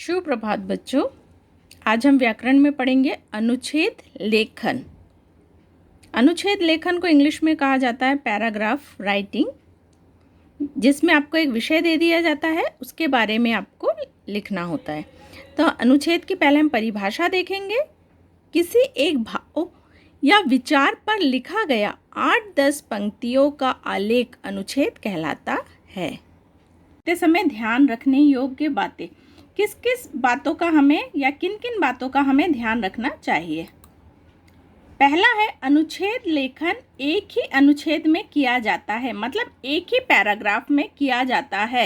सुप्रभात बच्चों। आज हम व्याकरण में पढ़ेंगे अनुच्छेद लेखन। अनुच्छेद लेखन को इंग्लिश में कहा जाता है पैराग्राफ राइटिंग, जिसमें आपको एक विषय दे दिया जाता है, उसके बारे में आपको लिखना होता है। तो अनुच्छेद की पहले हम परिभाषा देखेंगे। किसी एक भाव या विचार पर लिखा गया 8-10 पंक्तियों का आलेख अनुच्छेद कहलाता है। लिखते समय ध्यान रखने योग्य बातें, किस किस बातों का हमें या किन किन बातों का हमें ध्यान रखना चाहिए। पहला है अनुच्छेद लेखन एक ही अनुच्छेद में किया जाता है, मतलब एक ही पैराग्राफ में किया जाता है।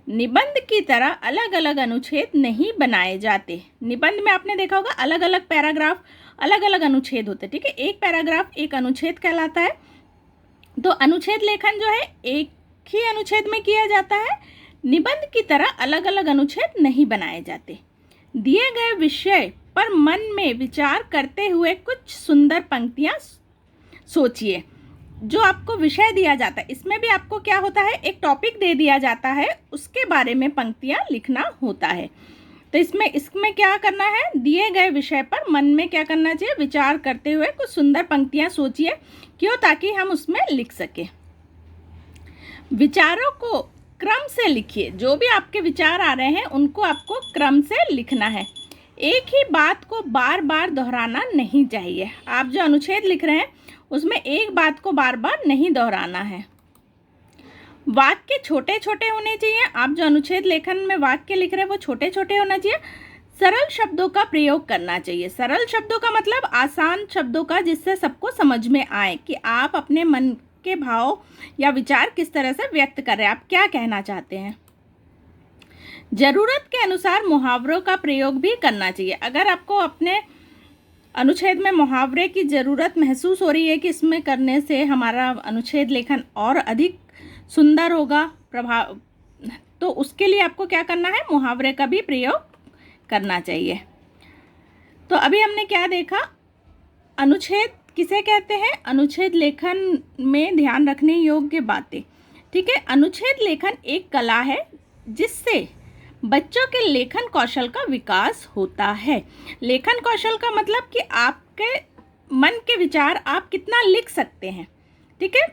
निबंध की तरह अलग अलग अनुच्छेद नहीं बनाए जाते। निबंध में आपने देखा होगा अलग अलग पैराग्राफ, अलग अलग अनुच्छेद होते, ठीक है। एक पैराग्राफ एक अनुच्छेद कहलाता है। तो अनुच्छेद लेखन जो है एक ही अनुच्छेद में किया जाता है। निबंध की तरह अलग अलग अनुच्छेद नहीं बनाए जाते। दिए गए विषय पर मन में विचार करते हुए कुछ सुंदर पंक्तियां सोचिए। जो आपको विषय दिया जाता है, इसमें भी आपको क्या होता है, एक टॉपिक दे दिया जाता है, उसके बारे में पंक्तियां लिखना होता है। तो इसमें क्या करना है, दिए गए विषय पर मन में क्या करना चाहिए, विचार करते हुए कुछ सुंदर पंक्तियां सोचिए। क्यों? ताकि हम उसमें लिख सकें। विचारों को क्रम से लिखिए। जो भी आपके विचार आ रहे हैं उनको आपको क्रम से लिखना है। एक ही बात को बार बार दोहराना नहीं चाहिए। आप जो अनुच्छेद लिख रहे हैं उसमें एक बात को बार बार नहीं दोहराना है। वाक्य छोटे छोटे होने चाहिए। आप जो अनुच्छेद लेखन में वाक्य लिख रहे हैं वो छोटे छोटे होना चाहिए। सरल शब्दों का प्रयोग करना चाहिए। सरल शब्दों का मतलब आसान शब्दों का, जिससे सबको समझ में आए कि आप अपने मन के भाव या विचार किस तरह से व्यक्त कर रहे हैं, आप क्या कहना चाहते हैं। जरूरत के अनुसार मुहावरों का प्रयोग भी करना चाहिए। अगर आपको अपने अनुच्छेद में मुहावरे की ज़रूरत महसूस हो रही है कि इसमें करने से हमारा अनुच्छेद लेखन और अधिक सुंदर होगा, प्रभाव, तो उसके लिए आपको क्या करना है, मुहावरे का भी प्रयोग करना चाहिए। तो अभी हमने क्या देखा, अनुच्छेद किसे कहते हैं, अनुच्छेद लेखन में ध्यान रखने योग्य बातें, ठीक है। अनुच्छेद लेखन एक कला है जिससे बच्चों के लेखन कौशल का विकास होता है। लेखन कौशल का मतलब कि आपके मन के विचार आप कितना लिख सकते हैं, ठीक है।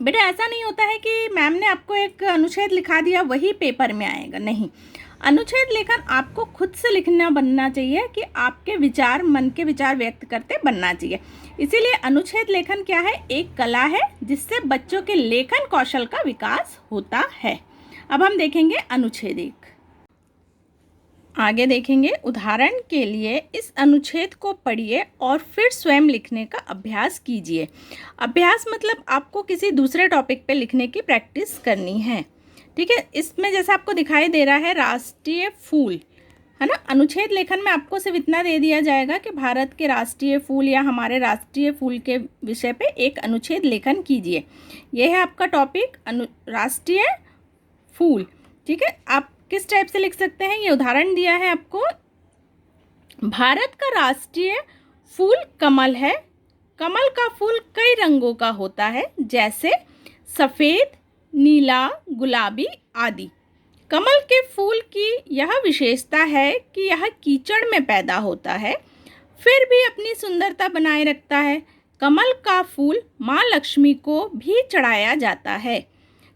बेटा ऐसा नहीं होता है कि मैम ने आपको एक अनुच्छेद लिखा दिया वही पेपर में आएगा, नहीं। अनुच्छेद लेखन आपको खुद से लिखना बनना चाहिए कि आपके विचार, मन के विचार व्यक्त करते बनना चाहिए। इसीलिए अनुच्छेद लेखन क्या है, एक कला है जिससे बच्चों के लेखन कौशल का विकास होता है। अब हम देखेंगे अनुच्छेद एक। आगे देखेंगे, उदाहरण के लिए इस अनुच्छेद को पढ़िए और फिर स्वयं लिखने का अभ्यास कीजिए। अभ्यास मतलब आपको किसी दूसरे टॉपिक पे लिखने की प्रैक्टिस करनी है, ठीक है। इसमें जैसा आपको दिखाई दे रहा है राष्ट्रीय फूल, है ना। अनुच्छेद लेखन में आपको सिर्फ इतना दे दिया जाएगा कि भारत के राष्ट्रीय फूल या हमारे राष्ट्रीय फूल के विषय पे एक अनुच्छेद लेखन कीजिए। यह है आपका टॉपिक, राष्ट्रीय फूल, ठीक है। आप किस टाइप से लिख सकते हैं, ये उदाहरण दिया है आपको। भारत का राष्ट्रीय फूल कमल है। कमल का फूल कई रंगों का होता है, जैसे सफ़ेद, नीला, गुलाबी आदि। कमल के फूल की यह विशेषता है कि यह कीचड़ में पैदा होता है, फिर भी अपनी सुंदरता बनाए रखता है। कमल का फूल माँ लक्ष्मी को भी चढ़ाया जाता है।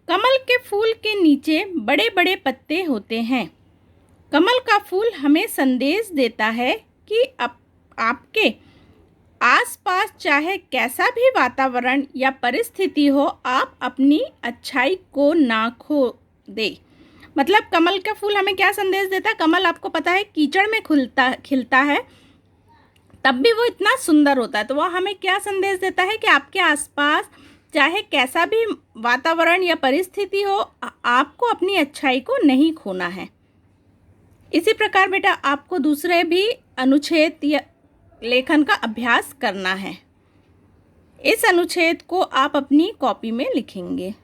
कमल के फूल के नीचे बड़े बड़े पत्ते होते हैं। कमल का फूल हमें संदेश देता है कि आपके आसपास चाहे कैसा भी वातावरण या परिस्थिति हो, आप अपनी अच्छाई को ना खो दे। मतलब कमल का फूल हमें क्या संदेश देता है, कमल आपको पता है कीचड़ में खिलता है, तब भी वो इतना सुंदर होता है। तो वह हमें क्या संदेश देता है कि आपके आसपास चाहे कैसा भी वातावरण या परिस्थिति हो, आपको अपनी अच्छाई को नहीं खोना है। इसी प्रकार बेटा आपको दूसरे भी अनुच्छेद या लेखन का अभ्यास करना है। इस अनुच्छेद को आप अपनी कॉपी में लिखेंगे।